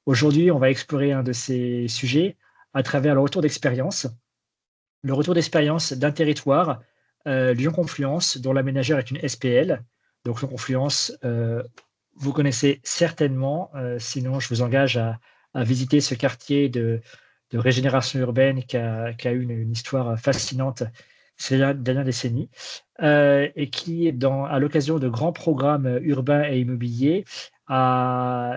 Aujourd'hui, on va explorer un de ces sujets à travers le retour d'expérience. Le retour d'expérience d'un territoire, Lyon Confluence, dont l'aménageur est une SPL. Donc Lyon Confluence, vous connaissez certainement, sinon je vous engage à visiter ce quartier de régénération urbaine qui a eu une histoire fascinante ces dernières décennies, et qui, à l'occasion de grands programmes urbains et immobiliers,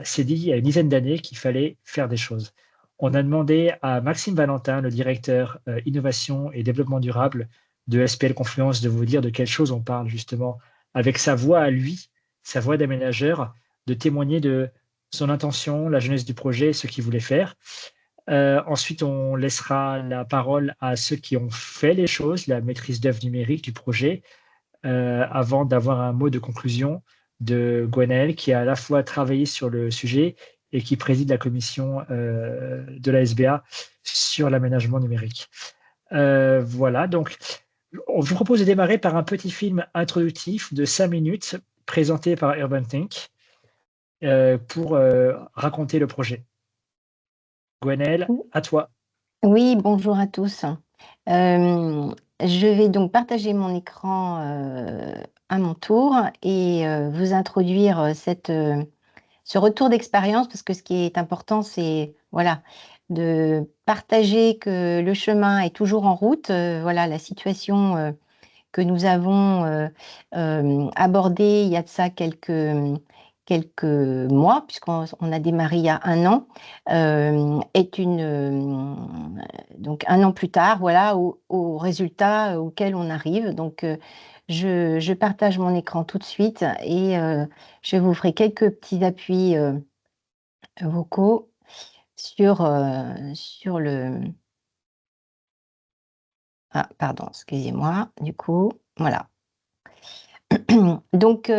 s'est dit il y a une dizaine d'années qu'il fallait faire des choses. On a demandé à Maxime Valentin, le directeur, innovation et développement durable de SPL Confluence, de vous dire de quelle chose on parle justement, avec sa voix à lui, sa voix d'aménageur, de témoigner de son intention, la jeunesse du projet, ce qu'il voulait faire. Ensuite, on laissera la parole à ceux qui ont fait les choses, la maîtrise d'œuvre numérique du projet, avant d'avoir un mot de conclusion de Gwenaëlle, qui a à la fois travaillé sur le sujet et qui préside la commission de la SBA sur l'aménagement numérique. Voilà, donc on vous propose de démarrer par un petit film introductif de 5 minutes présenté par Urban Think pour raconter le projet. Gwenaëlle, à toi. Oui, bonjour à tous. Je vais donc partager mon écran à mon tour et vous introduire ce retour d'expérience, parce que ce qui est important, c'est voilà, de partager que le chemin est toujours en route. Voilà, la situation que nous avons abordée il y a de ça quelques mois, puisqu'on a démarré il y a un an, est donc un an plus tard, voilà, au résultat auquel on arrive. Donc, je partage mon écran tout de suite et je vous ferai quelques petits appuis vocaux sur le... Ah, pardon, excusez-moi, du coup, voilà. Donc,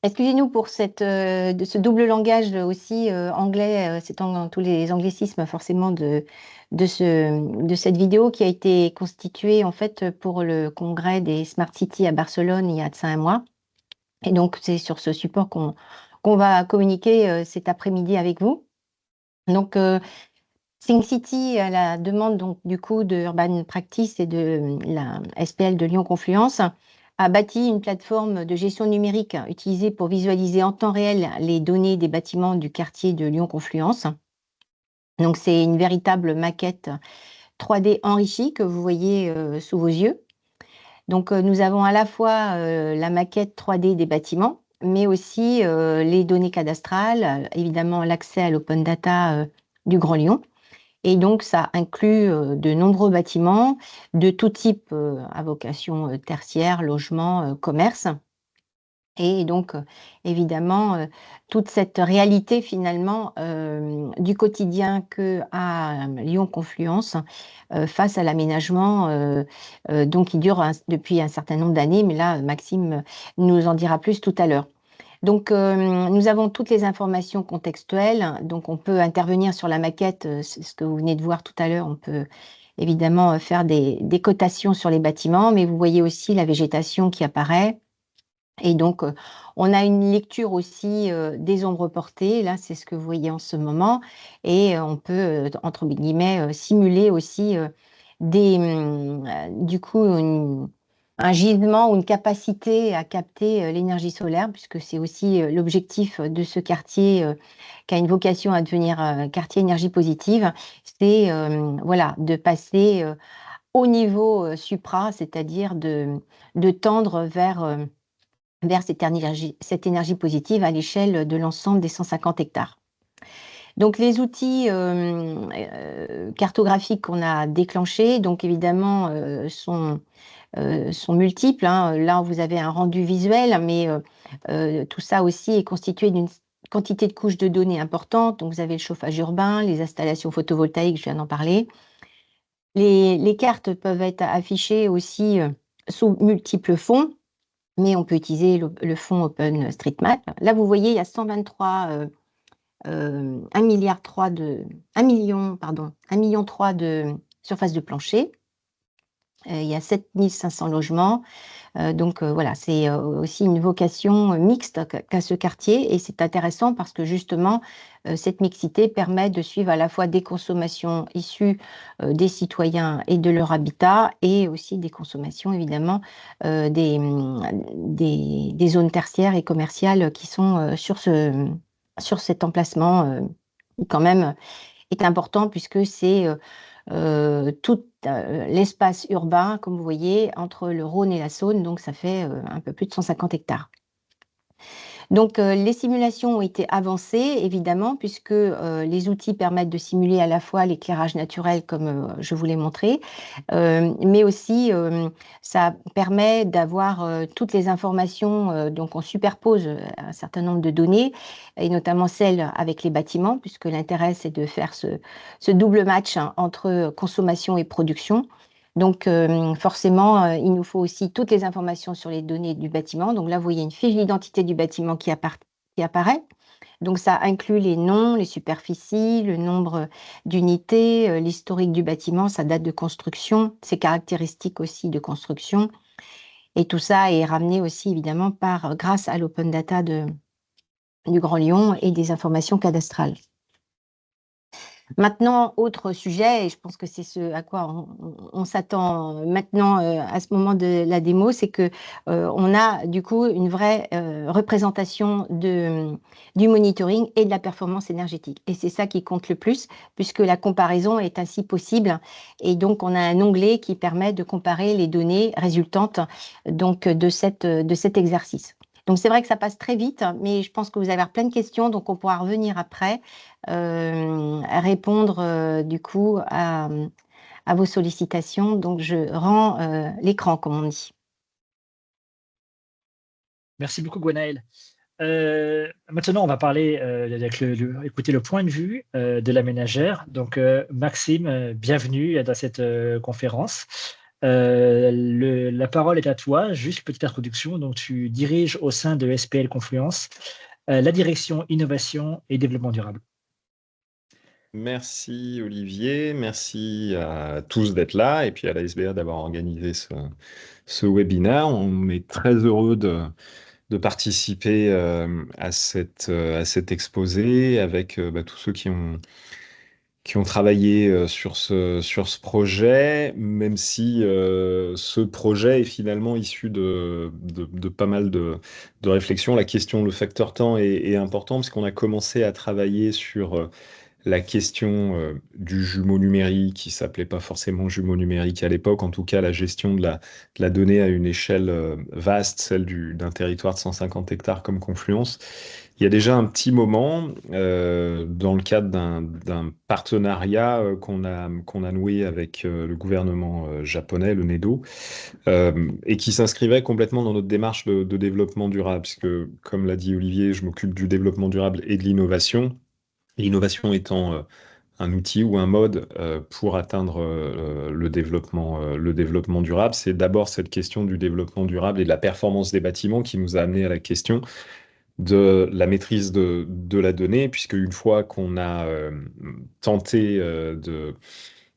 excusez-nous pour de ce double langage aussi anglais, c'est dans tous les anglicismes forcément de cette vidéo qui a été constituée en fait pour le congrès des Smart Cities à Barcelone il y a de ça un mois. Et donc, c'est sur ce support qu'on va communiquer cet après-midi avec vous. Donc, Think City, à la demande donc, du coup de Urban Practice et de la SPL de Lyon Confluence, a bâti une plateforme de gestion numérique utilisée pour visualiser en temps réel les données des bâtiments du quartier de Lyon Confluence. Donc c'est une véritable maquette 3D enrichie que vous voyez sous vos yeux. Donc nous avons à la fois la maquette 3D des bâtiments, mais aussi les données cadastrales, évidemment l'accès à l'open data du Grand Lyon. Et donc, ça inclut de nombreux bâtiments de tout type à vocation tertiaire, logement, commerce. Et donc, évidemment, toute cette réalité finalement du quotidien qu'a Lyon Confluence face à l'aménagement, donc qui dure depuis un certain nombre d'années, mais là, Maxime nous en dira plus tout à l'heure. Donc, nous avons toutes les informations contextuelles. Donc, on peut intervenir sur la maquette, c'est ce que vous venez de voir tout à l'heure. On peut évidemment faire des cotations sur les bâtiments, mais vous voyez aussi la végétation qui apparaît. Et donc, on a une lecture aussi des ombres portées. Là, c'est ce que vous voyez en ce moment. Et on peut, entre guillemets, simuler aussi du coup, un gisement ou une capacité à capter l'énergie solaire, puisque c'est aussi l'objectif de ce quartier qui a une vocation à devenir quartier énergie positive. C'est voilà, de passer au niveau supra, c'est-à-dire de tendre vers cette énergie positive à l'échelle de l'ensemble des 150 hectares. Donc les outils cartographiques qu'on a déclenchés, donc évidemment sont multiples, hein. Là, vous avez un rendu visuel, mais tout ça aussi est constitué d'une quantité de couches de données importantes. Donc vous avez le chauffage urbain, les installations photovoltaïques, je viens d'en parler. Les cartes peuvent être affichées aussi sous multiples fonds, mais on peut utiliser le fonds OpenStreetMap. Là, vous voyez, il y a 123, 1 milliard 3 1 million, pardon, 1 million 3 de surface de plancher. Il y a 7500 logements. Donc voilà, c'est aussi une vocation mixte qu'a ce quartier et c'est intéressant parce que justement, cette mixité permet de suivre à la fois des consommations issues des citoyens et de leur habitat et aussi des consommations évidemment des zones tertiaires et commerciales qui sont sur cet emplacement qui quand même est important puisque c'est tout l'espace urbain, comme vous voyez, entre le Rhône et la Saône, donc ça fait un peu plus de 150 hectares. Donc, les simulations ont été avancées, évidemment, puisque les outils permettent de simuler à la fois l'éclairage naturel, comme je vous l'ai montré, mais aussi ça permet d'avoir toutes les informations. Donc, on superpose un certain nombre de données, et notamment celles avec les bâtiments, puisque l'intérêt, c'est de faire ce double match hein, entre consommation et production. Donc, forcément, il nous faut aussi toutes les informations sur les données du bâtiment. Donc là, vous voyez une fiche d'identité du bâtiment qui apparaît. Donc, ça inclut les noms, les superficies, le nombre d'unités, l'historique du bâtiment, sa date de construction, ses caractéristiques aussi de construction. Et tout ça est ramené aussi, évidemment, grâce à l'open data du Grand Lyon et des informations cadastrales. Maintenant, autre sujet, et je pense que c'est ce à quoi on s'attend maintenant à ce moment de la démo, c'est que on a du coup une vraie représentation du monitoring et de la performance énergétique. Et c'est ça qui compte le plus, puisque la comparaison est ainsi possible. Et donc, on a un onglet qui permet de comparer les données résultantes donc, de cet exercice. Donc, c'est vrai que ça passe très vite, mais je pense que vous allez avoir plein de questions, donc on pourra revenir après. Répondre du coup à vos sollicitations. Donc, je rends l'écran, comme on dit. Merci beaucoup, Gwenaëlle. Maintenant, on va parler, écouter le point de vue de la ménagère. Donc, Maxime, bienvenue dans cette conférence. La parole est à toi. Juste une petite introduction. Donc, tu diriges au sein de SPL Confluence la direction innovation et développement durable. Merci Olivier, merci à tous d'être là et puis à la SBA d'avoir organisé ce webinaire. On est très heureux de participer à cet exposé avec tous ceux qui ont travaillé sur ce projet, même si ce projet est finalement issu de pas mal de réflexions. La question, le facteur temps est important parce qu'on a commencé à travailler sur la question du jumeau numérique, qui s'appelait pas forcément jumeau numérique à l'époque, en tout cas la gestion de la donnée à une échelle vaste, celle d'un territoire de 150 hectares comme Confluence. Il y a déjà un petit moment, dans le cadre d'un partenariat qu'on a noué avec le gouvernement japonais, le NEDO, et qui s'inscrivait complètement dans notre démarche de développement durable, puisque, comme l'a dit Olivier, je m'occupe du développement durable et de l'innovation. L'innovation étant un outil ou un mode pour atteindre le développement durable, c'est d'abord cette question du développement durable et de la performance des bâtiments qui nous a amené à la question de la maîtrise de la donnée, puisque une fois qu'on a tenté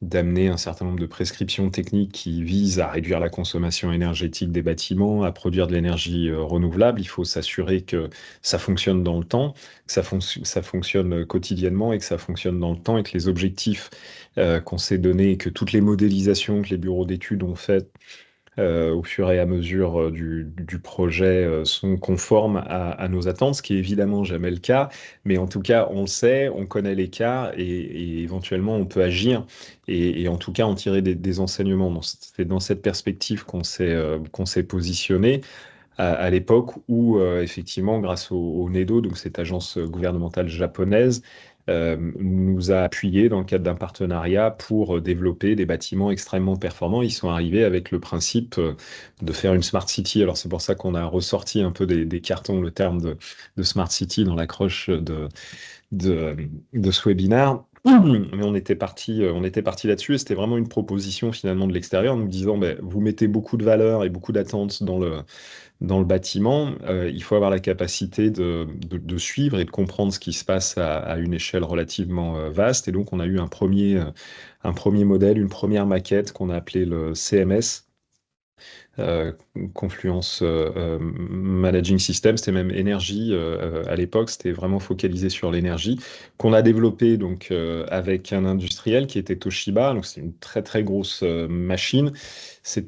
d'amener un certain nombre de prescriptions techniques qui visent à réduire la consommation énergétique des bâtiments, à produire de l'énergie renouvelable, il faut s'assurer que ça fonctionne dans le temps, que ça fonctionne quotidiennement et que ça fonctionne dans le temps et que les objectifs qu'on s'est donnés, que toutes les modélisations que les bureaux d'études ont faites au fur et à mesure du projet sont conformes à nos attentes, ce qui est évidemment jamais le cas, mais en tout cas on le sait, on connaît les cas et éventuellement on peut agir et en tout cas en tirer des enseignements. Donc, c'est dans cette perspective qu'on s'est positionné à l'époque où effectivement grâce au NEDO, donc cette agence gouvernementale japonaise, nous a appuyé dans le cadre d'un partenariat pour développer des bâtiments extrêmement performants. Ils sont arrivés avec le principe de faire une smart city. Alors c'est pour ça qu'on a ressorti un peu des cartons le terme de smart city dans l'accroche de ce webinaire. Mais on était parti là-dessus et c'était vraiment une proposition finalement de l'extérieur, nous disant, ben, vous mettez beaucoup de valeur et beaucoup d'attentes dans le bâtiment, il faut avoir la capacité de suivre et de comprendre ce qui se passe à une échelle relativement vaste. Et donc, on a eu un premier modèle, une première maquette qu'on a appelé le CMS, euh, Confluence Managing System, c'était même énergie à l'époque, c'était vraiment focalisé sur l'énergie, qu'on a développé donc avec un industriel qui était Toshiba, donc c'est une très très grosse machine. Ça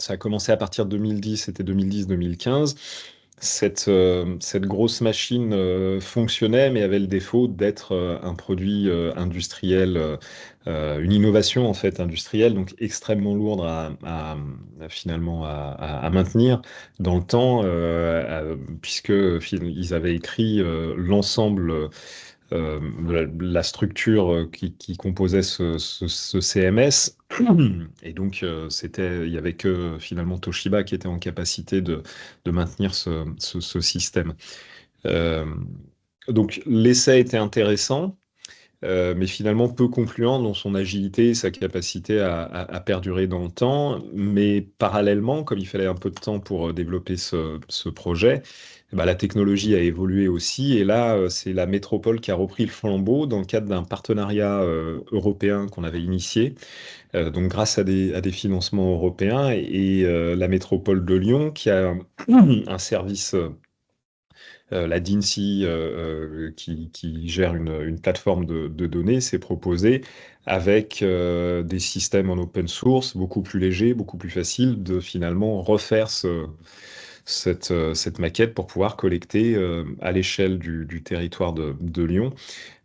a commencé à partir de 2010, c'était 2010-2015. Cette grosse machine fonctionnait, mais avait le défaut d'être un produit industriel, une innovation en fait industrielle, donc extrêmement lourde finalement à maintenir dans le temps, puisque ils avaient écrit l'ensemble la structure qui composait ce CMS. Et donc, il y avait que finalement Toshiba qui était en capacité de maintenir ce système. Euh, donc, l'essai était intéressant. Mais finalement peu concluant dans son agilité et sa capacité à perdurer dans le temps. Mais parallèlement, comme il fallait un peu de temps pour développer ce projet, bah, la technologie a évolué aussi. Et là, c'est la métropole qui a repris le flambeau dans le cadre d'un partenariat européen qu'on avait initié. Donc grâce à des financements européens la métropole de Lyon qui a un service la DINSI, qui gère une plateforme de données, s'est proposé avec des systèmes en open source beaucoup plus légers, beaucoup plus faciles de finalement refaire cette maquette pour pouvoir collecter à l'échelle du territoire de Lyon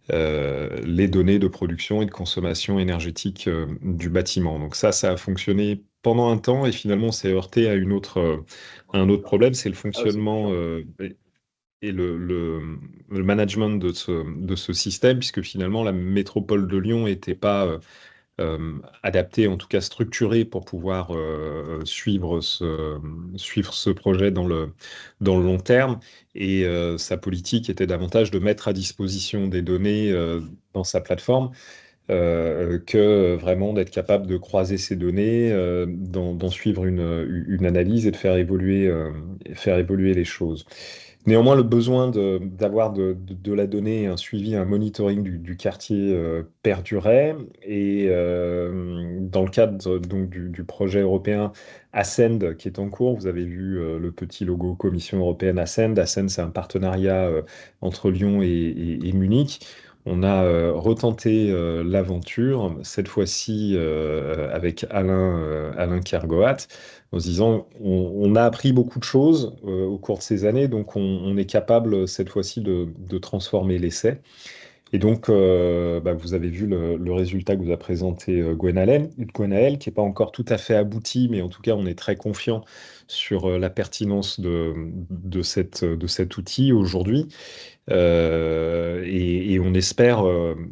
les données de production et de consommation énergétique du bâtiment. Donc ça a fonctionné pendant un temps et finalement on s'est heurté à un autre problème, c'est le fonctionnement et le management de ce système, puisque finalement la métropole de Lyon n'était pas adaptée, en tout cas structurée pour pouvoir suivre ce projet dans le long terme. Et sa politique était davantage de mettre à disposition des données dans sa plateforme que vraiment d'être capable de croiser ces données, d'en suivre une analyse et de faire évoluer les choses. Néanmoins, le besoin d'avoir de la donnée, un suivi, un monitoring du quartier perdurait. Et dans le cadre donc, du projet européen Ascend qui est en cours, vous avez vu le petit logo Commission européenne Ascend. Ascend, c'est un partenariat entre Lyon et Munich. On a retenté l'aventure, cette fois-ci avec Alain Kergoat, en se disant on a appris beaucoup de choses au cours de ces années, donc on est capable cette fois-ci de transformer l'essai. Et donc, bah, vous avez vu le résultat que vous a présenté Gwenaël, qui n'est pas encore tout à fait abouti, mais en tout cas, on est très confiant sur la pertinence de cet outil aujourd'hui. Et on espère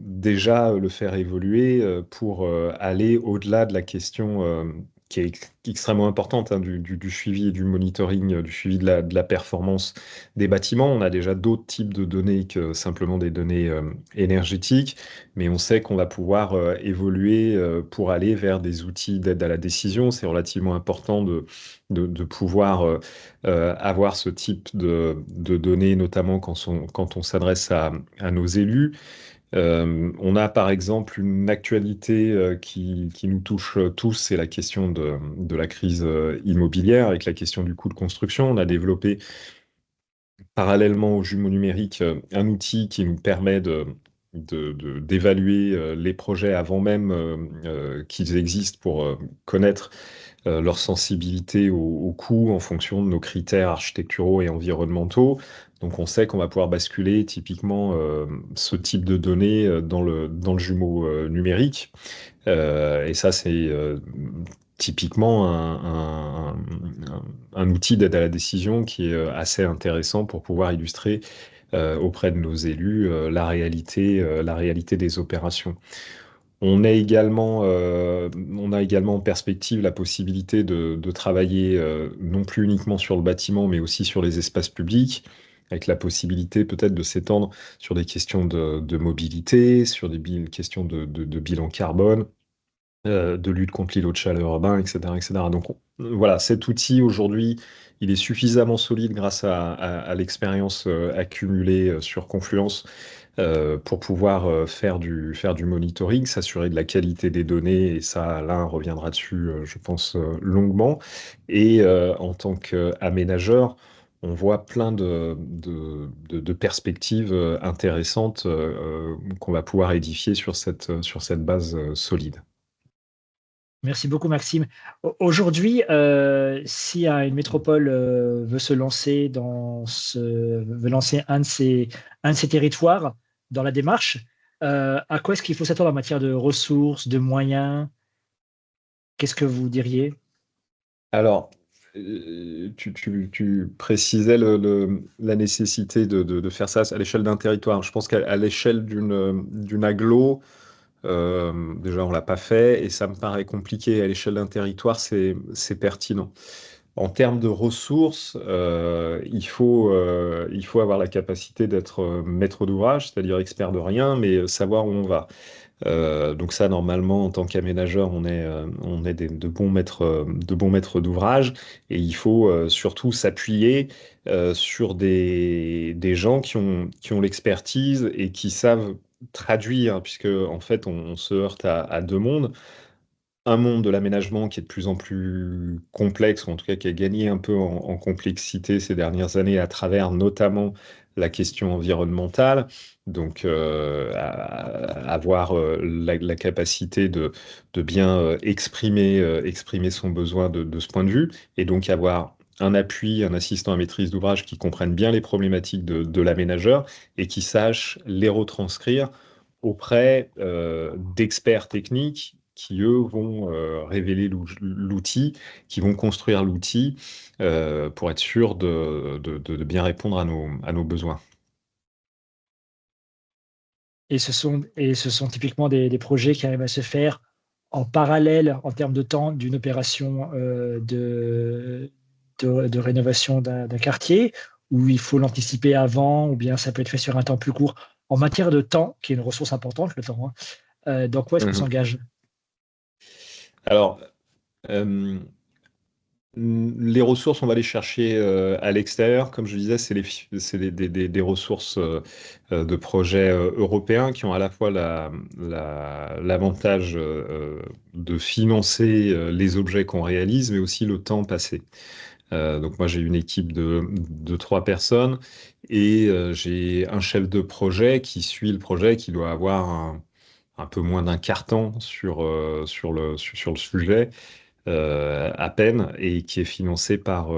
déjà le faire évoluer pour aller au-delà de la question qui est extrêmement importante hein, du suivi et du monitoring, du suivi de la performance des bâtiments. On a déjà d'autres types de données que simplement des données énergétiques, mais on sait qu'on va pouvoir évoluer pour aller vers des outils d'aide à la décision. C'est relativement important de pouvoir avoir ce type de données, notamment quand on s'adresse à nos élus. On a par exemple une actualité qui nous touche tous, c'est la question de la crise immobilière avec la question du coût de construction. On a développé parallèlement au jumeau numérique un outil qui nous permet d'évaluer les projets avant même qu'ils existent pour connaître leur sensibilité au coût en fonction de nos critères architecturaux et environnementaux. Donc on sait qu'on va pouvoir basculer typiquement ce type de données dans le jumeau numérique. Et ça, c'est typiquement un outil d'aide à la décision qui est assez intéressant pour pouvoir illustrer auprès de nos élus la réalité des opérations. On a également en perspective la possibilité de travailler non plus uniquement sur le bâtiment, mais aussi sur les espaces publics, avec la possibilité peut-être de s'étendre sur des questions de mobilité, sur des questions de bilan carbone, de lutte contre l'îlot de chaleur urbain, etc., etc. Donc voilà, cet outil aujourd'hui, il est suffisamment solide grâce à l'expérience accumulée sur Confluence pour pouvoir faire du monitoring, s'assurer de la qualité des données, et ça, Alain reviendra dessus, je pense, longuement. Et en tant qu'aménageur, on voit plein de perspectives intéressantes qu'on va pouvoir édifier sur cette base solide. Merci beaucoup, Maxime. Aujourd'hui, si une métropole veut lancer un de ses territoires dans la démarche, à quoi est-ce qu'il faut s'attendre en matière de ressources, de moyens? Qu'est-ce que vous diriez? Alors, tu précisais la nécessité de faire ça à l'échelle d'un territoire. Je pense qu'à l'échelle d'une agglo, déjà on l'a pas fait et ça me paraît compliqué. À l'échelle d'un territoire, c'est pertinent. En termes de ressources, il faut avoir la capacité d'être maître d'ouvrage, c'est-à-dire expert de rien, mais savoir où on va. Donc ça, normalement, en tant qu'aménageur, on est de bons maîtres d'ouvrage, et il faut surtout s'appuyer sur des gens qui ont l'expertise et qui savent traduire, puisque en fait, on se heurte à deux mondes. Un monde de l'aménagement qui est de plus en plus complexe, ou en tout cas qui a gagné un peu en complexité ces dernières années à travers notamment la question environnementale. Donc, avoir la capacité de bien exprimer son besoin de ce point de vue, et donc avoir un appui, un assistant à maîtrise d'ouvrage qui comprenne bien les problématiques de l'aménageur et qui sache les retranscrire auprès d'experts techniques qui, eux, vont révéler l'outil, qui vont construire l'outil pour être sûr de bien répondre à nos besoins. Et ce sont typiquement des projets qui arrivent à se faire en parallèle, en termes de temps, d'une opération de rénovation d'un quartier, où il faut l'anticiper avant, ou bien ça peut être fait sur un temps plus court. En matière de temps, qui est une ressource importante, le temps, hein, dans quoi est-ce qu'on Mhm. s'engage? Alors, euh, les ressources, on va les chercher à l'extérieur. Comme je disais, c'est des ressources de projets européens qui ont à la fois l'avantage de financer les objets qu'on réalise, mais aussi le temps passé. Donc moi, j'ai une équipe de 3 personnes, et j'ai un chef de projet qui suit le projet, qui doit avoir un peu moins d'un quart temps sur le sujet, à peine, et qui est financé par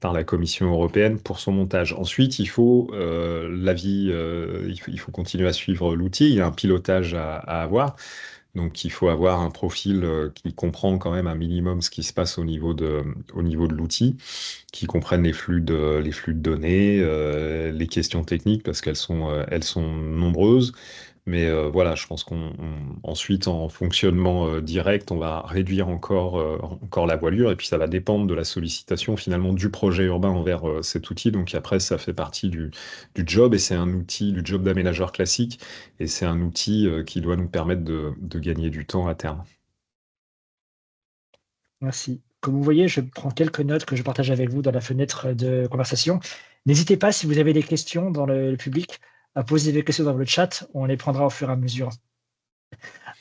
la Commission européenne pour son montage. Ensuite, il faut continuer à suivre l'outil. Il y a un pilotage à avoir. Donc, il faut avoir un profil qui comprend quand même un minimum ce qui se passe au niveau de l'outil, qui comprenne les flux de données, les questions techniques, parce elles sont nombreuses. Mais voilà, je pense ensuite, en fonctionnement direct, on va réduire encore la voilure, et puis ça va dépendre de la sollicitation finalement du projet urbain envers cet outil. Donc après, ça fait partie du job, et c'est un outil du job d'aménageur classique, et c'est un outil qui doit nous permettre de gagner du temps à terme. Merci. Comme vous voyez, je prends quelques notes que je partage avec vous dans la fenêtre de conversation. N'hésitez pas, si vous avez des questions dans le public, à poser des questions dans le chat. On les prendra au fur et à mesure.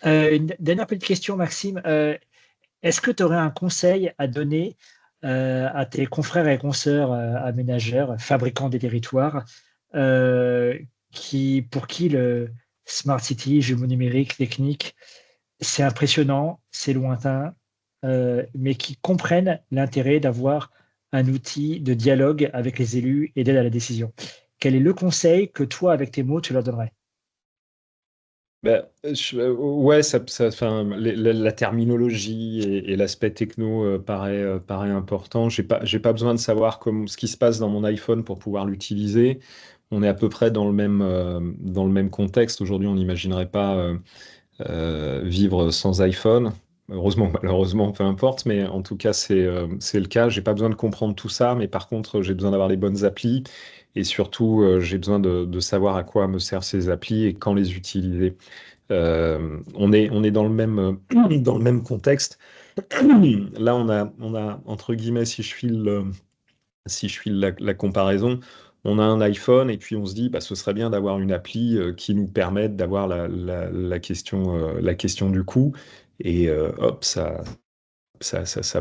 Une dernière petite question, Maxime. Est-ce que tu aurais un conseil à donner à tes confrères et consoeurs aménageurs, fabricants des territoires, euh, pour qui le Smart City, jumeau numérique, technique, c'est impressionnant, c'est lointain, mais qui comprennent l'intérêt d'avoir un outil de dialogue avec les élus et d'aide à la décision? Quel est le conseil que toi, avec tes mots, tu leur donnerais? Ouais, enfin, la terminologie et l'aspect techno paraît important. J'ai pas besoin de savoir ce qui se passe dans mon iPhone pour pouvoir l'utiliser. On est à peu près dans le même contexte. Aujourd'hui, on n'imaginerait pas vivre sans iPhone. heureusement, malheureusement, peu importe, mais en tout cas, c'est le cas. J'ai pas besoin de comprendre tout ça, mais par contre, j'ai besoin d'avoir les bonnes applis et surtout, j'ai besoin de savoir à quoi me servent ces applis et quand les utiliser. On est dans le même, dans le même contexte. Là, on a, entre guillemets, si je file la comparaison, on a un iPhone et puis on se dit, bah, ce serait bien d'avoir une appli qui nous permette d'avoir la question du coût. Et hop, ça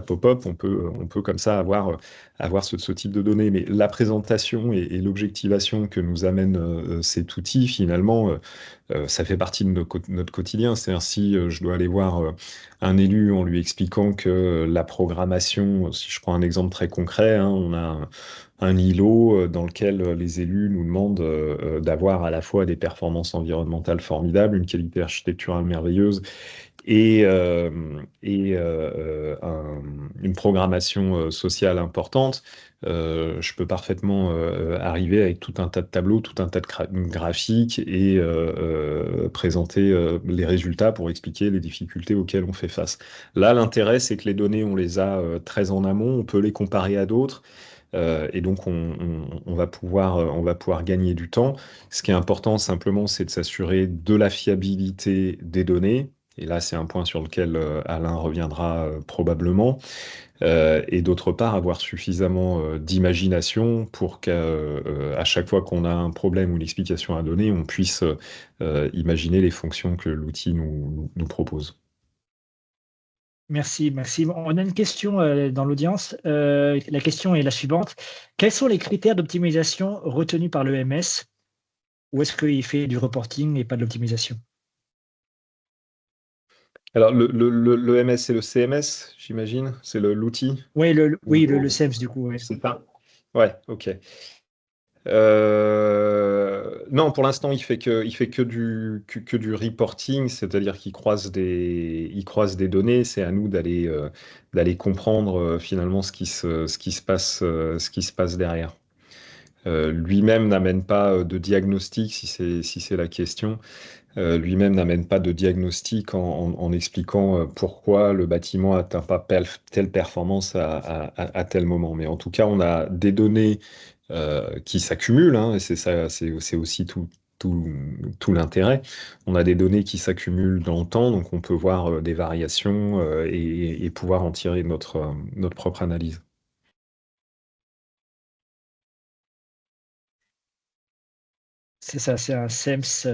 pop-up, on peut comme ça avoir ce type de données. Mais la présentation et l'objectivation que nous amène cet outil, finalement, ça fait partie de notre quotidien. C'est-à-dire si je dois aller voir un élu en lui expliquant que la programmation, si je prends un exemple très concret, hein, on a un îlot dans lequel les élus nous demandent d'avoir à la fois des performances environnementales formidables, une qualité architecturale merveilleuse et une programmation sociale importante. Je peux parfaitement arriver avec tout un tas de tableaux, tout un tas de graphiques et présenter les résultats pour expliquer les difficultés auxquelles on fait face. Là, l'intérêt, c'est que les données, on les a très en amont, on peut les comparer à d'autres. Et donc, on va pouvoir gagner du temps. Ce qui est important, simplement, c'est de s'assurer de la fiabilité des données. Et là, c'est un point sur lequel Alain reviendra probablement. Et d'autre part, avoir suffisamment d'imagination pour qu'à chaque fois qu'on a un problème ou une explication à donner, on puisse imaginer les fonctions que l'outil nous propose. Merci, Maxime. On a une question dans l'audience. La question est la suivante. Quels sont les critères d'optimisation retenus par l'EMS? Ou est-ce qu'il fait du reporting et pas de l'optimisation? Alors, le MS et le CMS, j'imagine, c'est l'outil Oui, oui, le ou SEMS, du coup. Ouais. c'est ça? Ouais, ok. Non, pour l'instant, il fait que du reporting, c'est-à-dire qu'il croise des données. C'est à nous d'aller comprendre finalement ce qui se passe derrière. Lui-même n'amène pas de diagnostic, si c'est la question. Lui-même n'amène pas de diagnostic en expliquant pourquoi le bâtiment n'atteint pas telle performance à tel moment. Mais en tout cas, on a des données qui s'accumulent, hein, et c'est ça, c'est aussi tout, tout l'intérêt. On a des données qui s'accumulent dans le temps, donc on peut voir des variations et pouvoir en tirer notre propre analyse. C'est ça, c'est un SEMS,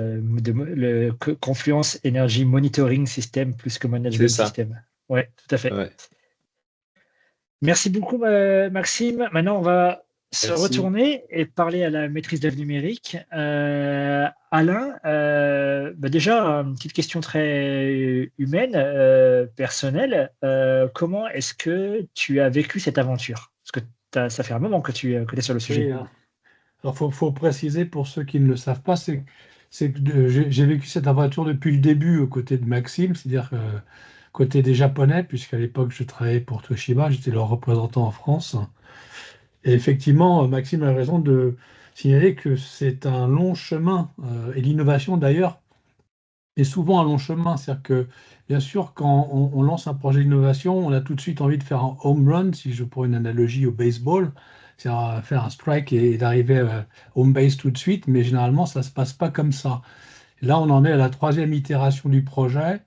Confluence Energy Monitoring System plus que C'est Management ça. System. Ouais, tout à fait. Ouais. Merci beaucoup, Maxime. Maintenant, on va se Merci. retourner et parler à la maîtrise d'œuvre numérique. Alain, bah déjà, une petite question très humaine, personnelle. Comment est-ce que tu as vécu cette aventure? Parce que ça fait un moment que tu es sur le sujet. Oui, hein. Alors, faut préciser pour ceux qui ne le savent pas, c'est que j'ai vécu cette aventure depuis le début aux côtés de Maxime, c'est-à-dire côté des Japonais, puisqu'à l'époque je travaillais pour Toshiba, j'étais leur représentant en France. Et effectivement, Maxime a raison de signaler que c'est un long chemin, et l'innovation d'ailleurs est souvent un long chemin. C'est-à-dire que, bien sûr, quand on lance un projet d'innovation, on a tout de suite envie de faire un home run, si je prends une analogie au baseball, c'est-à-dire faire un strike et d'arriver home base tout de suite, mais généralement, ça ne se passe pas comme ça. Là, on en est à la troisième itération du projet.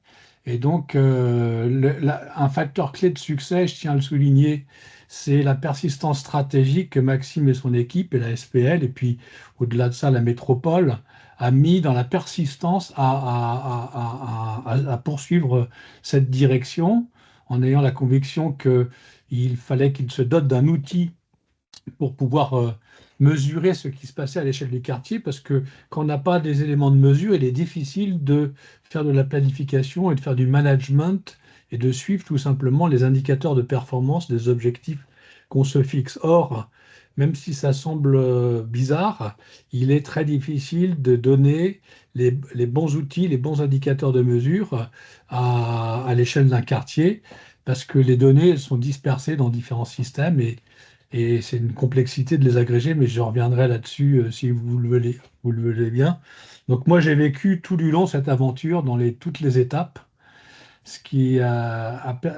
Et donc, un facteur clé de succès, je tiens à le souligner, c'est la persistance stratégique que Maxime et son équipe, et la SPL, et puis au-delà de ça, la métropole, a mis dans la persistance à poursuivre cette direction, en ayant la conviction qu'il fallait qu'il se dote d'un outil pour pouvoir mesurer ce qui se passait à l'échelle du quartier, parce que quand on n'a pas des éléments de mesure, il est difficile de faire de la planification et de faire du management et de suivre tout simplement les indicateurs de performance des objectifs qu'on se fixe. Or, même si ça semble bizarre, il est très difficile de donner les bons outils, les bons indicateurs de mesure à l'échelle d'un quartier, parce que les données elles sont dispersées dans différents systèmes et c'est une complexité de les agréger, mais je reviendrai là-dessus si vous le voulez bien. Donc moi, j'ai vécu tout du long cette aventure dans toutes les étapes. ce qui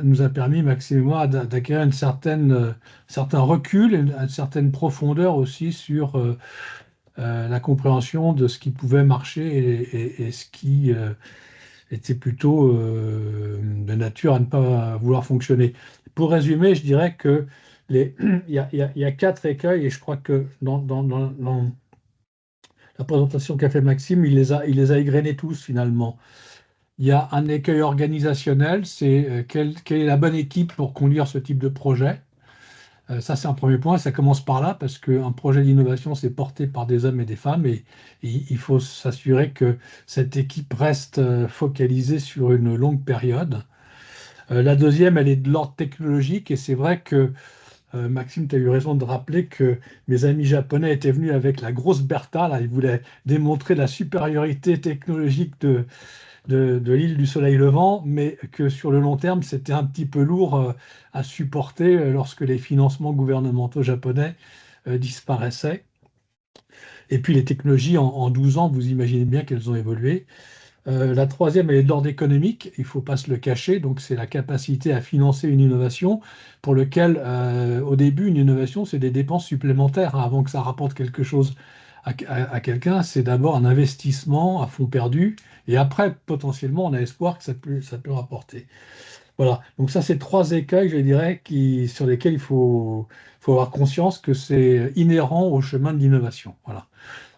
nous a permis, Maxime et moi, d'acquérir certain recul et une certaine profondeur aussi sur la compréhension de ce qui pouvait marcher et ce qui était plutôt de nature à ne pas vouloir fonctionner. Pour résumer, je dirais que il y a 4 écueils et je crois que dans la présentation qu'a fait Maxime, il les a égrenés tous finalement. Il y a un écueil organisationnel, c'est quelle est la bonne équipe pour conduire ce type de projet. Ça, c'est un premier point. Ça commence par là parce qu'un projet d'innovation, c'est porté par des hommes et des femmes et il faut s'assurer que cette équipe reste focalisée sur une longue période. La deuxième, elle est de l'ordre technologique et c'est vrai que Maxime, tu as eu raison de rappeler que mes amis japonais étaient venus avec la grosse Bertha. Là, ils voulaient démontrer la supériorité technologique de l'île du Soleil Levant, mais que sur le long terme, c'était un petit peu lourd à supporter lorsque les financements gouvernementaux japonais disparaissaient. Et puis les technologies, en 12 ans, vous imaginez bien qu'elles ont évolué. La troisième, elle est d'ordre économique, il ne faut pas se le cacher, donc c'est la capacité à financer une innovation pour lequel, au début, une innovation, c'est des dépenses supplémentaires hein, avant que ça rapporte quelque chose à quelqu'un, c'est d'abord un investissement à fond perdu, et après, potentiellement, on a espoir que ça peut rapporter. Voilà, donc ça, c'est 3 écueils, je dirais, sur lesquels il faut avoir conscience que c'est inhérent au chemin de l'innovation. Voilà.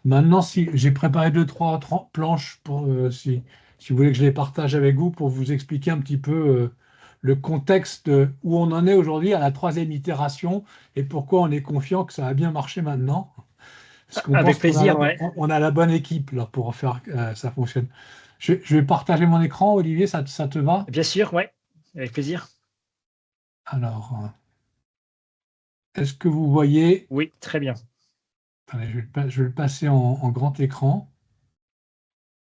Maintenant, si j'ai préparé 2, 3 planches pour si vous voulez que je les partage avec vous pour vous expliquer un petit peu le contexte où on en est aujourd'hui à la 3e itération et pourquoi on est confiant que ça va bien marcher maintenant. Parce qu'on Avec pense plaisir, ouais. on a la bonne équipe là pour faire que ça fonctionne. Je vais partager mon écran, Olivier, ça te va? Bien sûr, ouais. Avec plaisir. Alors, est-ce que vous voyez? Oui, très bien. Attendez, je vais le passer en grand écran.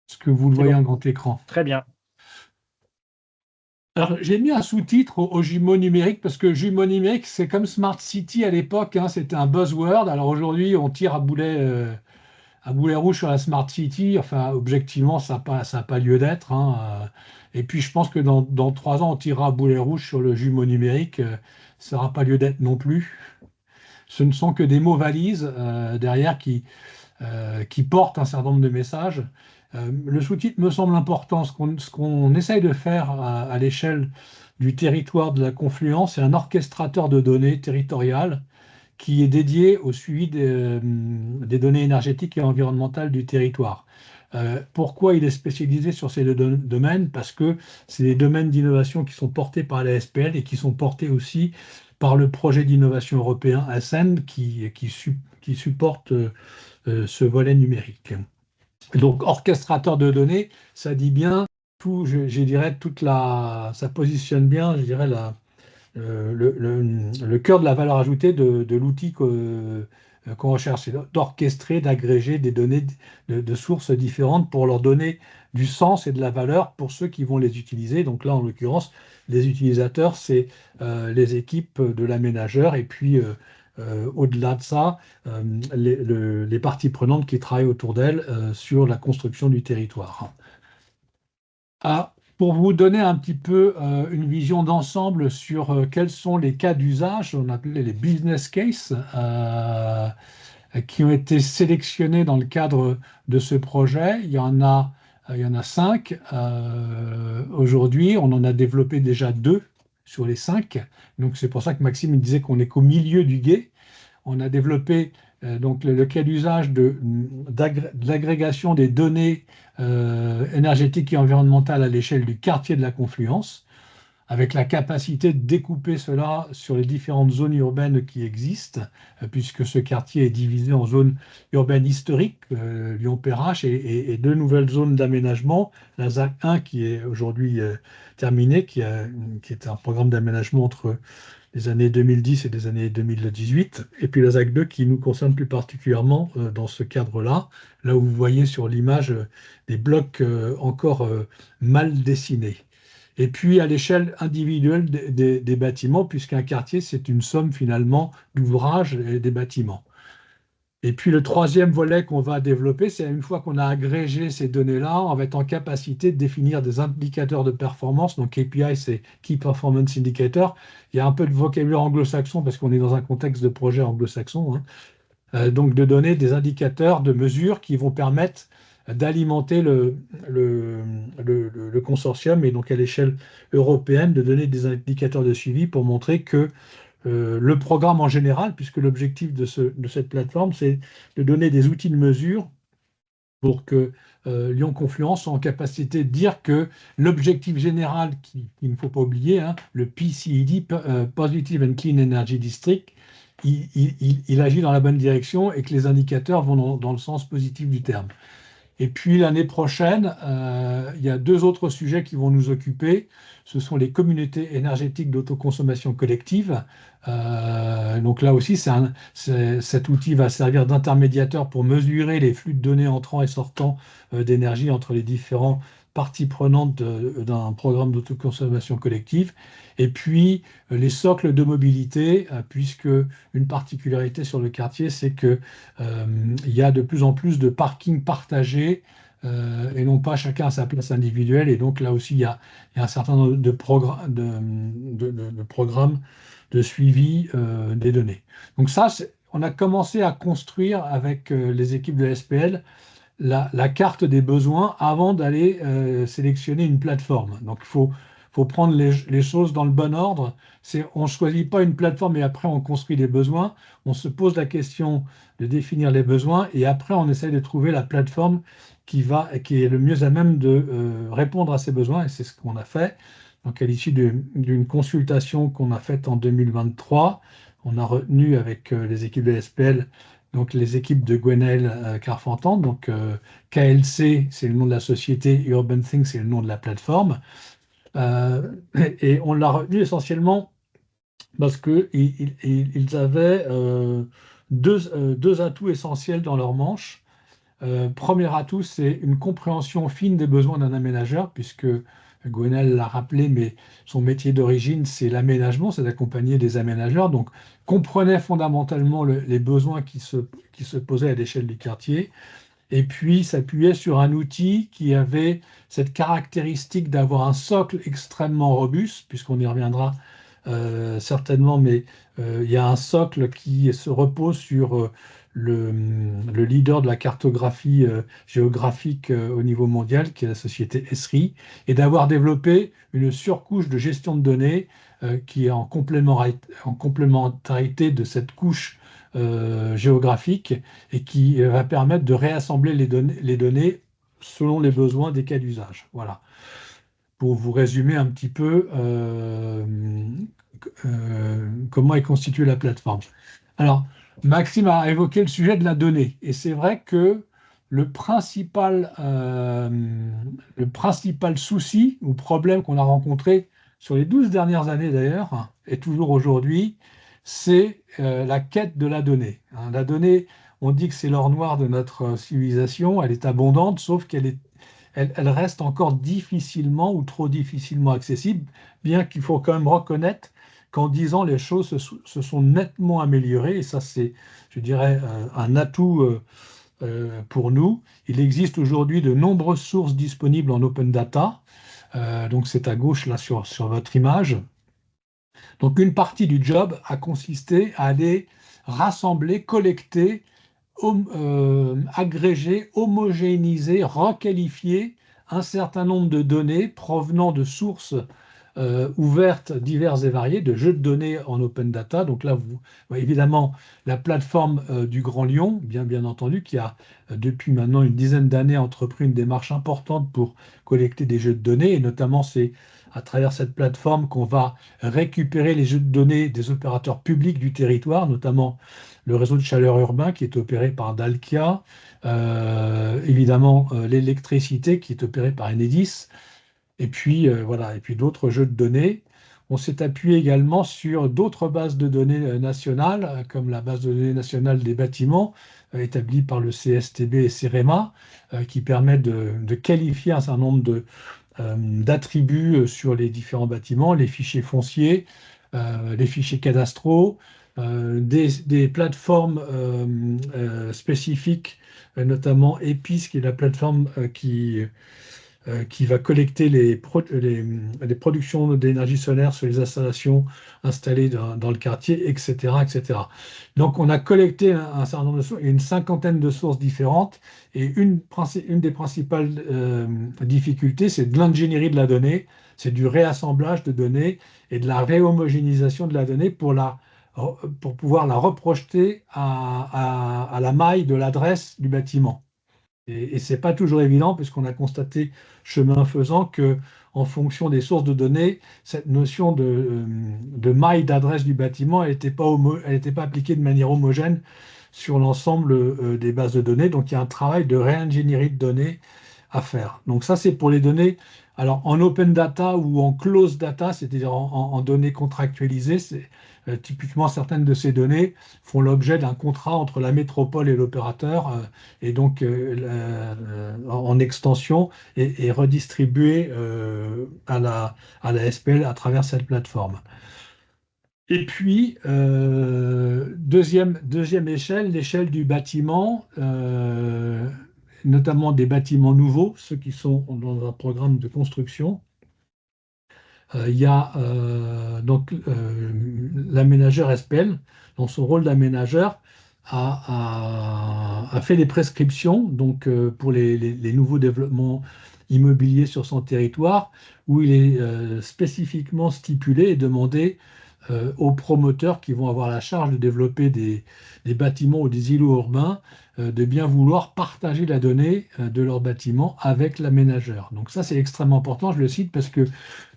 Est-ce que vous le C'est voyez bon. en grand écran? Très bien. Alors, j'ai mis un sous-titre au jumeau numérique parce que jumeau numérique, c'est comme Smart City à l'époque, hein, c'était un buzzword. Alors aujourd'hui, on tire à boulet rouge sur la Smart City. Enfin, objectivement, ça n'a pas lieu d'être. Hein. Et puis, je pense que dans 3 ans, on tirera à boulet rouge sur le jumeau numérique. Ça n'aura pas lieu d'être non plus. Ce ne sont que des mots valises derrière qui portent un certain nombre de messages. Le sous-titre me semble important. Ce qu'on essaye de faire à l'échelle du territoire de la Confluence, c'est un orchestrateur de données territoriales qui est dédié au suivi des données énergétiques et environnementales du territoire. Pourquoi il est spécialisé sur ces 2 domaines? Parce que c'est des domaines d'innovation qui sont portés par la SPL et qui sont portés aussi par le projet d'innovation européen ASCEN qui supporte ce volet numérique. Donc, orchestrateur de données, ça dit bien tout, je dirais, ça positionne bien, je dirais, le cœur de la valeur ajoutée de l'outil qu'on recherche, c'est d'orchestrer, d'agréger des données de sources différentes pour leur donner du sens et de la valeur pour ceux qui vont les utiliser. Donc là, en l'occurrence, les utilisateurs, c'est les équipes de l'aménageur et puis au-delà de ça, les parties prenantes qui travaillent autour d'elles sur la construction du territoire. Pour vous donner un petit peu une vision d'ensemble sur quels sont les cas d'usage, on appelait les business cases, qui ont été sélectionnés dans le cadre de ce projet. Il y en a 5. Aujourd'hui, on en a développé déjà 2 sur les 5. Donc c'est pour ça que Maxime disait qu'on est qu'au milieu du gué. On a développé donc le cas d'usage de l'agrégation des données énergétiques et environnementales à l'échelle du quartier de la Confluence, avec la capacité de découper cela sur les différentes zones urbaines qui existent, puisque ce quartier est divisé en zones urbaines historiques, Lyon-Perrache, et 2 nouvelles zones d'aménagement, la ZAC 1 qui est aujourd'hui terminée, qui est un programme d'aménagement entre les années 2010 et les années 2018, et puis la ZAC 2 qui nous concerne plus particulièrement dans ce cadre-là, là où vous voyez sur l'image des blocs encore mal dessinés. Et puis à l'échelle individuelle des bâtiments, puisqu'un quartier, c'est une somme finalement d'ouvrages et des bâtiments. Et puis le troisième volet qu'on va développer, c'est une fois qu'on a agrégé ces données-là, on va être en capacité de définir des indicateurs de performance. Donc KPI, c'est Key Performance Indicator. Il y a un peu de vocabulaire anglo-saxon parce qu'on est dans un contexte de projet anglo-saxon, hein. Donc de donner des indicateurs de mesure qui vont permettre d'alimenter le consortium et donc à l'échelle européenne de donner des indicateurs de suivi pour montrer que le programme en général, puisque l'objectif de cette plateforme, c'est de donner des outils de mesure pour que Lyon Confluence soit en capacité de dire que l'objectif général, qu'il ne faut pas oublier, hein, le PCED, Positive and Clean Energy District, il agit dans la bonne direction et que les indicateurs vont dans le sens positif du terme. Et puis l'année prochaine, il y a 2 autres sujets qui vont nous occuper. Ce sont les communautés énergétiques d'autoconsommation collective. Donc là aussi, cet outil va servir d'intermédiateur pour mesurer les flux de données entrant et sortant d'énergie entre les différentes parties prenantes d'un programme d'autoconsommation collective. Et puis les socles de mobilité, puisque une particularité sur le quartier, c'est que il y a de plus en plus de parkings partagés et non pas chacun à sa place individuelle. Et donc là aussi, il y a un certain nombre de programmes de suivi des données. Donc ça, on a commencé à construire avec les équipes de SPL la carte des besoins avant d'aller sélectionner une plateforme. Donc il faut prendre les choses dans le bon ordre. On ne choisit pas une plateforme et après on construit les besoins. On se pose la question de définir les besoins et après on essaie de trouver la plateforme qui est le mieux à même de répondre à ces besoins et c'est ce qu'on a fait. Donc à l'issue d'une consultation qu'on a faite en 2023, on a retenu avec les équipes de SPL, donc les équipes de Gwenaël Carfantan, donc KLC, c'est le nom de la société, Urban Think, c'est le nom de la plateforme. Et on l'a retenu essentiellement parce qu'ils avaient deux atouts essentiels dans leur manche. Premier atout, c'est une compréhension fine des besoins d'un aménageur, puisque Gwenaël l'a rappelé, mais son métier d'origine, c'est l'aménagement, c'est d'accompagner des aménageurs. Donc, comprenait fondamentalement les besoins qui se posaient à l'échelle du quartier, et puis s'appuyait sur un outil qui avait cette caractéristique d'avoir un socle extrêmement robuste, puisqu'on y reviendra certainement, mais il y a un socle qui se repose sur le leader de la cartographie géographique au niveau mondial, qui est la société Esri, et d'avoir développé une surcouche de gestion de données qui est en complémentarité de cette couche géographique et qui va permettre de réassembler les données selon les besoins des cas d'usage. Voilà. Pour vous résumer un petit peu comment est constituée la plateforme. Alors, Maxime a évoqué le sujet de la donnée. Et c'est vrai que le principal souci ou problème qu'on a rencontré sur les 12 dernières années d'ailleurs, et toujours aujourd'hui, c'est la quête de la donnée. La donnée, on dit que c'est l'or noir de notre civilisation, elle est abondante, sauf qu'elle reste encore difficilement ou trop difficilement accessible, bien qu'il faut quand même reconnaître qu'en 10 ans, les choses se sont nettement améliorées, et ça c'est, je dirais, un atout pour nous. Il existe aujourd'hui de nombreuses sources disponibles en open data, donc c'est à gauche là sur votre image. Donc une partie du job a consisté à aller rassembler, collecter, agréger, homogénéiser, requalifier un certain nombre de données provenant de sources ouvertes, diverses et variées, de jeux de données en open data. Donc là, évidemment, la plateforme du Grand Lyon, bien entendu, qui a depuis maintenant une dizaine d'années entrepris une démarche importante pour collecter des jeux de données, et notamment c'est à travers cette plateforme qu'on va récupérer les jeux de données des opérateurs publics du territoire, notamment le réseau de chaleur urbain qui est opéré par Dalkia, évidemment l'électricité qui est opérée par Enedis, et puis voilà, et puis d'autres jeux de données. On s'est appuyé également sur d'autres bases de données nationales, comme la base de données nationale des bâtiments, établie par le CSTB et CEREMA, qui permet de qualifier un certain nombre d'attributs sur les différents bâtiments, les fichiers fonciers, les fichiers cadastraux, des plateformes spécifiques, notamment EPIS, qui est la plateforme qui va collecter les productions d'énergie solaire sur les installations installées dans le quartier, etc., etc. Donc, on a collecté un certain nombre de sources, une cinquantaine de sources différentes, et une des principales difficultés, c'est de l'ingénierie de la donnée, c'est du réassemblage de données et de la réhomogénéisation de la donnée pour pouvoir la reprojeter à la maille de l'adresse du bâtiment. Et ce n'est pas toujours évident, puisqu'on a constaté, chemin faisant, que en fonction des sources de données, cette notion de maille d'adresse du bâtiment, elle n'était pas appliquée de manière homogène sur l'ensemble des bases de données. Donc il y a un travail de réingénierie de données à faire. Donc ça, c'est pour les données. Alors en open data ou en closed data, c'est-à-dire en données contractualisées, typiquement certaines de ces données font l'objet d'un contrat entre la métropole et l'opérateur, et donc en extension et redistribuées à la SPL à travers cette plateforme. Et puis, deuxième échelle, l'échelle du bâtiment, notamment des bâtiments nouveaux, ceux qui sont dans un programme de construction. Il y a donc l'aménageur SPL, dans son rôle d'aménageur, a fait des prescriptions donc, pour les nouveaux développements immobiliers sur son territoire, où il est spécifiquement stipulé et demandé aux promoteurs qui vont avoir la charge de développer des bâtiments ou des îlots urbains de bien vouloir partager la donnée de leurs bâtiments avec l'aménageur. Donc ça, c'est extrêmement important, je le cite, parce que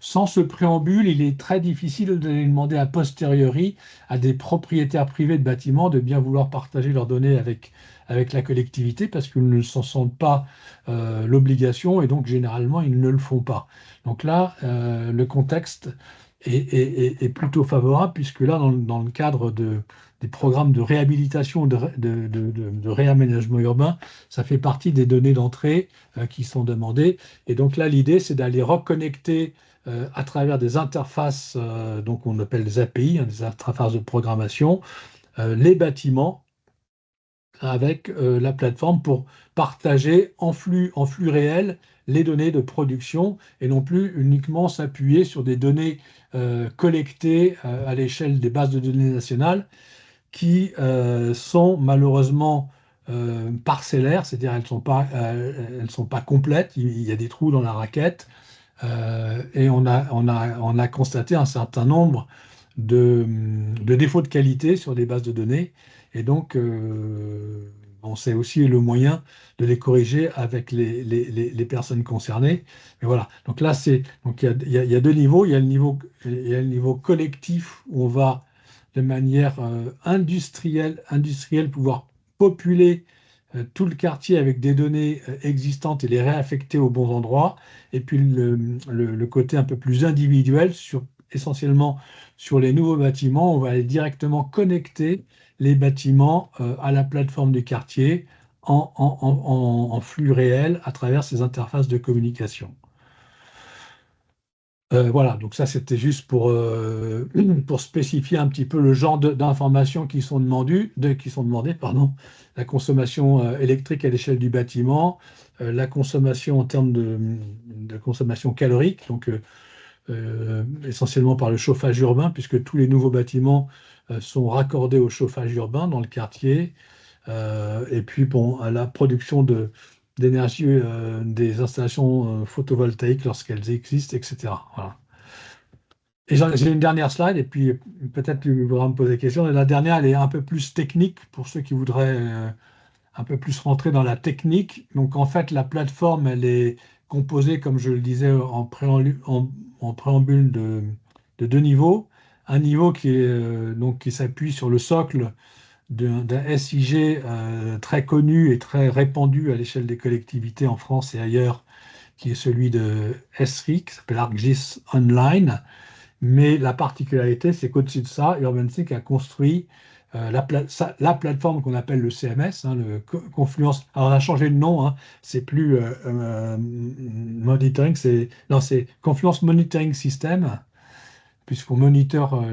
sans ce préambule, il est très difficile de demander a posteriori à des propriétaires privés de bâtiments de bien vouloir partager leurs données avec la collectivité, parce qu'ils ne s'en sentent pas l'obligation, et donc généralement, ils ne le font pas. Donc là, le contexte est plutôt favorable, puisque là, dans le cadre des programmes de réhabilitation, de réaménagement urbain, ça fait partie des données d'entrée qui sont demandées. Et donc là, l'idée, c'est d'aller reconnecter à travers des interfaces, donc on appelle des API, des interfaces de programmation, les bâtiments avec la plateforme pour partager en flux réel les données de production, et non plus uniquement s'appuyer sur des données collectées à l'échelle des bases de données nationales qui sont malheureusement parcellaires, c'est-à-dire elles sont pas complètes, il y a des trous dans la raquette, et on a constaté un certain nombre de défauts de qualité sur des bases de données, et donc on sait aussi le moyen de les corriger avec les personnes concernées. Mais voilà, donc là, donc il y a deux niveaux. Il y a le niveau collectif, où on va de manière industrielle pouvoir populer tout le quartier avec des données existantes et les réaffecter aux bons endroits. Et puis le côté un peu plus individuel, essentiellement sur les nouveaux bâtiments, on va aller directement connecter les bâtiments à la plateforme du quartier en flux réel à travers ces interfaces de communication. Voilà, donc ça c'était juste pour spécifier un petit peu le genre d'informations qui sont demandées, pardon. La consommation électrique à l'échelle du bâtiment, la consommation en termes de consommation calorique, donc essentiellement par le chauffage urbain, puisque tous les nouveaux bâtiments sont raccordés au chauffage urbain dans le quartier, et puis bon, à la production d'énergie des installations photovoltaïques lorsqu'elles existent, etc. Voilà. Et j'ai une dernière slide, et puis peut-être tu voudras me poser des questions. Et la dernière, elle est un peu plus technique pour ceux qui voudraient un peu plus rentrer dans la technique. Donc en fait, la plateforme, elle est composée, comme je le disais en préambule, de deux niveaux. Un niveau qui s'appuie sur le socle d'un SIG très connu et très répandu à l'échelle des collectivités en France et ailleurs, qui est celui de SRI, qui s'appelle ArcGIS Online. Mais la particularité, c'est qu'au-dessus de ça, UrbanSync a construit la plateforme qu'on appelle le CMS, le Confluence. Alors on a changé de nom, c'est plus monitoring, c'est Confluence Monitoring System, puisqu'on monitore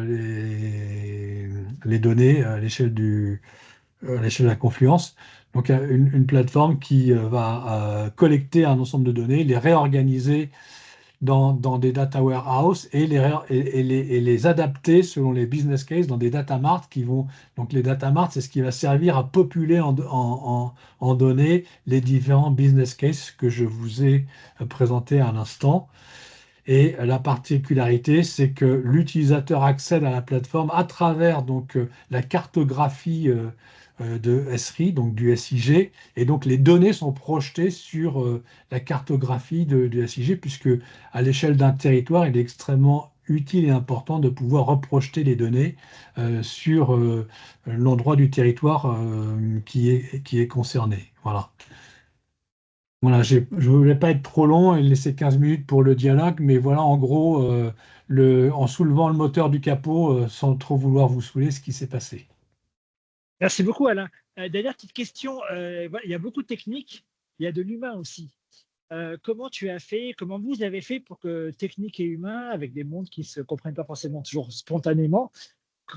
les données à l'échelle de la Confluence. Donc, il y a une plateforme qui va collecter un ensemble de données, les réorganiser dans des data warehouse et les adapter selon les business cases dans des data marts qui vont. Donc, les data marts, c'est ce qui va servir à populer en données les différents business cases que je vous ai présentés à l'instant. Et la particularité, c'est que l'utilisateur accède à la plateforme à travers donc la cartographie de SRI, donc du SIG, et donc les données sont projetées sur la cartographie du SIG, puisque à l'échelle d'un territoire, il est extrêmement utile et important de pouvoir reprojeter les données sur l'endroit du territoire qui est concerné. Voilà. Voilà, je ne voulais pas être trop long et laisser 15 minutes pour le dialogue, mais voilà, en gros, en soulevant le moteur du capot, sans trop vouloir vous saouler, ce qui s'est passé. Merci beaucoup, Alain. Dernière petite question. Voilà, il y a beaucoup de techniques, il y a de l'humain aussi. Comment tu as fait, comment vous avez fait pour que technique et humain, avec des mondes qui ne se comprennent pas forcément toujours spontanément,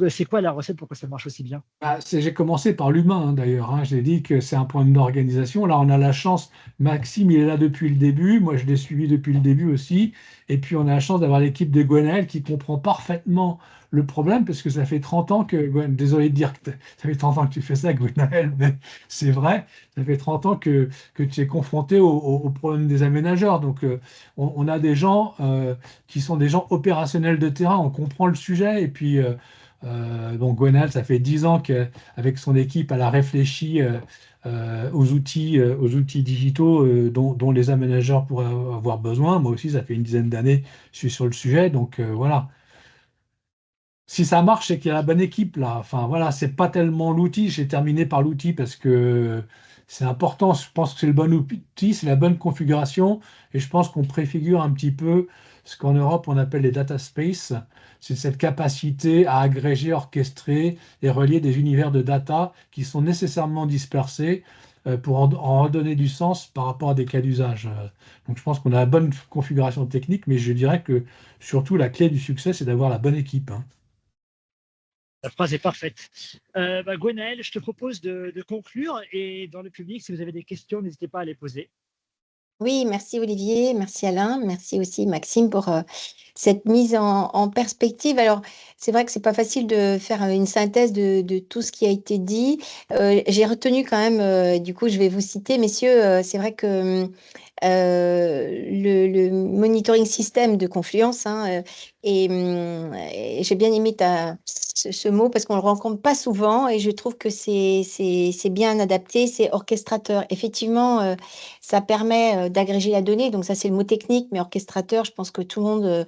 c'est quoi la recette pour que ça marche aussi bien? J'ai commencé par l'humain, hein, d'ailleurs. Hein. J'ai dit que c'est un problème d'organisation. Là, on a la chance. Maxime, il est là depuis le début. Moi, je l'ai suivi depuis le début aussi. Et puis, on a la chance d'avoir l'équipe de Gwenaël qui comprend parfaitement le problème, parce que ça fait 30 ans que. Désolé de dire que ça fait 30 ans que tu fais ça, Gwenaël, mais c'est vrai. Ça fait 30 ans que tu es confronté au problème des aménageurs. Donc, on a des gens qui sont des gens opérationnels de terrain. On comprend le sujet. Et puis. Donc Gwenaël, ça fait 10 ans qu'avec son équipe, elle a réfléchi aux outils digitaux dont les aménageurs pourraient avoir besoin. Moi aussi, ça fait une dizaine d'années que je suis sur le sujet. Donc voilà. Si ça marche, c'est qu'il y a la bonne équipe là. Enfin voilà, c'est pas tellement l'outil. J'ai terminé par l'outil parce que c'est important. Je pense que c'est le bon outil, c'est la bonne configuration. Et je pense qu'on préfigure un petit peu ce qu'en Europe on appelle les data space. C'est cette capacité à agréger, orchestrer et relier des univers de data qui sont nécessairement dispersés pour en redonner du sens par rapport à des cas d'usage. Donc je pense qu'on a la bonne configuration technique, mais je dirais que surtout la clé du succès, c'est d'avoir la bonne équipe. Hein. La phrase est parfaite. Gwenaël, je te propose de conclure et dans le public, si vous avez des questions, n'hésitez pas à les poser. Oui, merci Olivier, merci Alain, merci aussi Maxime pour cette mise en perspective. Alors, c'est vrai que c'est pas facile de faire une synthèse de tout ce qui a été dit. J'ai retenu quand même, du coup, je vais vous citer, messieurs, c'est vrai que le monitoring système de Confluence, hein, et j'ai bien aimé ce mot parce qu'on le rencontre pas souvent et je trouve que c'est bien adapté, c'est orchestrateur. Effectivement, ça permet d'agréger la donnée, donc ça c'est le mot technique, mais orchestrateur, je pense que tout le monde,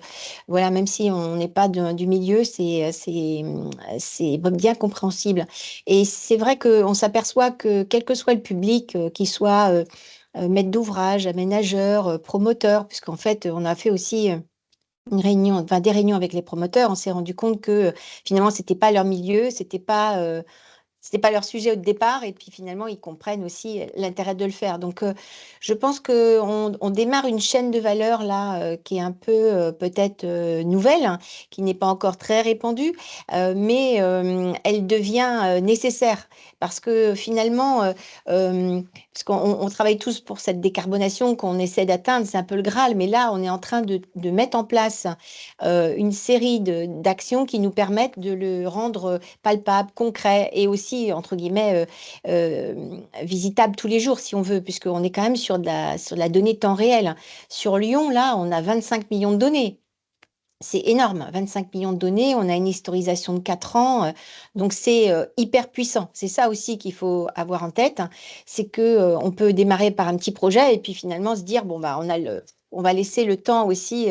voilà, même si on n'est pas du milieu, c'est bien compréhensible. Et c'est vrai qu'on s'aperçoit que quel que soit le public, qu'il soit maître d'ouvrage, aménageur, promoteur, puisqu'en fait, on a fait aussi une réunion, enfin des réunions avec les promoteurs. On s'est rendu compte que finalement, c'était pas leur milieu, c'était pas leur sujet au départ, et puis finalement, ils comprennent aussi l'intérêt de le faire. Donc, je pense qu'on démarre une chaîne de valeur là qui est un peu peut-être nouvelle, hein, qui n'est pas encore très répandue, mais elle devient nécessaire parce que finalement, parce qu'on travaille tous pour cette décarbonation qu'on essaie d'atteindre, c'est un peu le Graal, mais là, on est en train de mettre en place une série d'actions qui nous permettent de le rendre palpable, concret et aussi, entre guillemets, visitable tous les jours si on veut, puisqu'on est quand même sur de la donnée temps réel. Sur Lyon, là, on a 25 millions de données. C'est énorme, 25 millions de données, on a une historisation de 4 ans, donc c'est hyper puissant. C'est ça aussi qu'il faut avoir en tête, hein, c'est que on peut démarrer par un petit projet et puis finalement se dire, bon, bah, on va laisser le temps aussi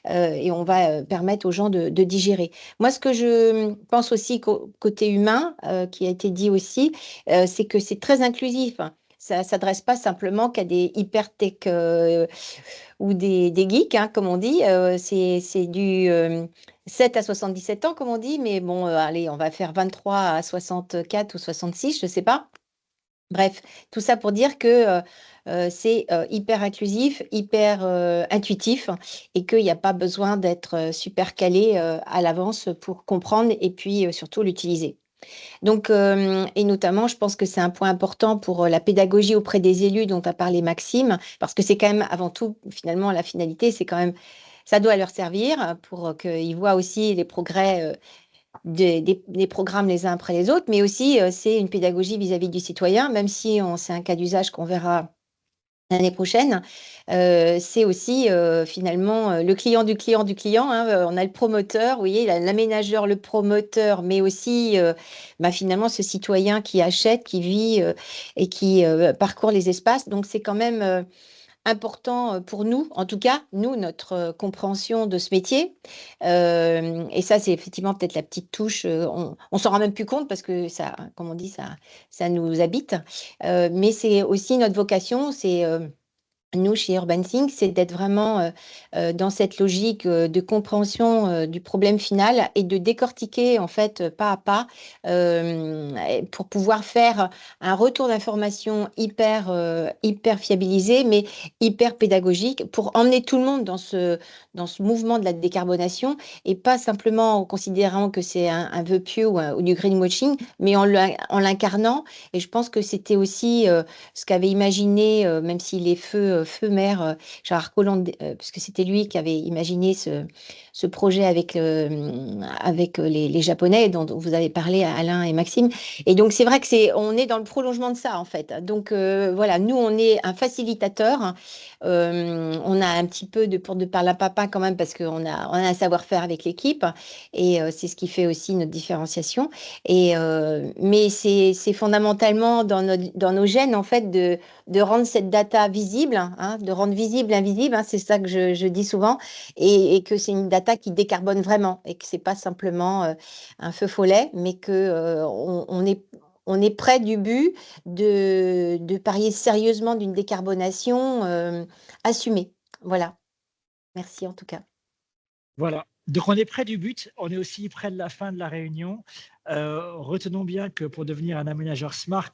et on va permettre aux gens de digérer. Moi, ce que je pense aussi côté humain, qui a été dit aussi, c'est que c'est très inclusif. Hein. Ça ne s'adresse pas simplement qu'à des hyper tech ou des geeks, hein, comme on dit. C'est du 7 à 77 ans, comme on dit, mais bon, allez, on va faire 23 à 64 ou 66, je ne sais pas. Bref, tout ça pour dire que c'est hyper inclusif, hyper intuitif et qu'il n'y a pas besoin d'être super calé à l'avance pour comprendre et puis surtout l'utiliser. Donc, et notamment, je pense que c'est un point important pour la pédagogie auprès des élus dont a parlé Maxime, parce que c'est quand même avant tout, finalement, la finalité, c'est quand même, ça doit leur servir pour qu'ils voient aussi les progrès des programmes les uns après les autres, mais aussi c'est une pédagogie vis-à-vis du citoyen, même si c'est un cas d'usage qu'on verra l'année prochaine. C'est aussi finalement le client du client du client, hein. On a le promoteur, vous voyez, l'aménageur, le promoteur, mais aussi finalement ce citoyen qui achète, qui vit et qui parcourt les espaces. Donc c'est quand même important pour nous, en tout cas, nous, notre compréhension de ce métier. Et ça, c'est effectivement peut-être la petite touche. On s'en rend même plus compte parce que ça, comme on dit, ça nous habite. Mais c'est aussi notre vocation, c'est nous, chez Urban Think, c'est d'être vraiment dans cette logique de compréhension du problème final et de décortiquer, en fait, pas à pas, pour pouvoir faire un retour d'information hyper fiabilisé, mais hyper pédagogique, pour emmener tout le monde dans ce mouvement de la décarbonation et pas simplement en considérant que c'est un vœu pieux ou du greenwashing, mais en l'incarnant. Et je pense que c'était aussi ce qu'avait imaginé, même s'il est feu maire, Gérard Collomb, puisque c'était lui qui avait imaginé ce projet avec les Japonais dont vous avez parlé, Alain et Maxime. Et donc, c'est vrai que on est dans le prolongement de ça, en fait. Donc, voilà, nous, on est un facilitateur. On a un petit peu de parler à papa quand même, parce qu'on a un savoir-faire avec l'équipe. Et c'est ce qui fait aussi notre différenciation. Mais c'est fondamentalement dans nos gènes, en fait, de rendre cette data visible, hein, de rendre visible l'invisible, hein, c'est ça que je dis souvent, et que c'est une data qui décarbone vraiment, et que c'est pas simplement un feu follet, mais que on est près du but de parier sérieusement d'une décarbonation assumée. Voilà. Merci en tout cas. Voilà. Donc, on est près du but. On est aussi près de la fin de la réunion. Retenons bien que pour devenir un aménageur smart,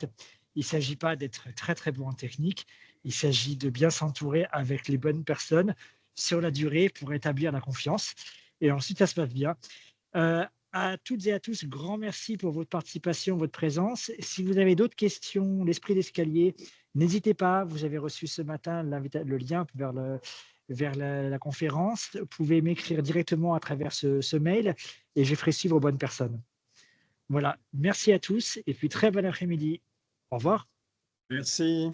il ne s'agit pas d'être très, très bon en technique. Il s'agit de bien s'entourer avec les bonnes personnes sur la durée pour établir la confiance. Et ensuite, ça se passe bien. À toutes et à tous, grand merci pour votre participation, votre présence. Si vous avez d'autres questions, l'esprit d'escalier, n'hésitez pas. Vous avez reçu ce matin le lien vers la conférence. Vous pouvez m'écrire directement à travers ce mail et je ferai suivre aux bonnes personnes. Voilà, merci à tous et puis très bon après-midi. Au revoir. Merci.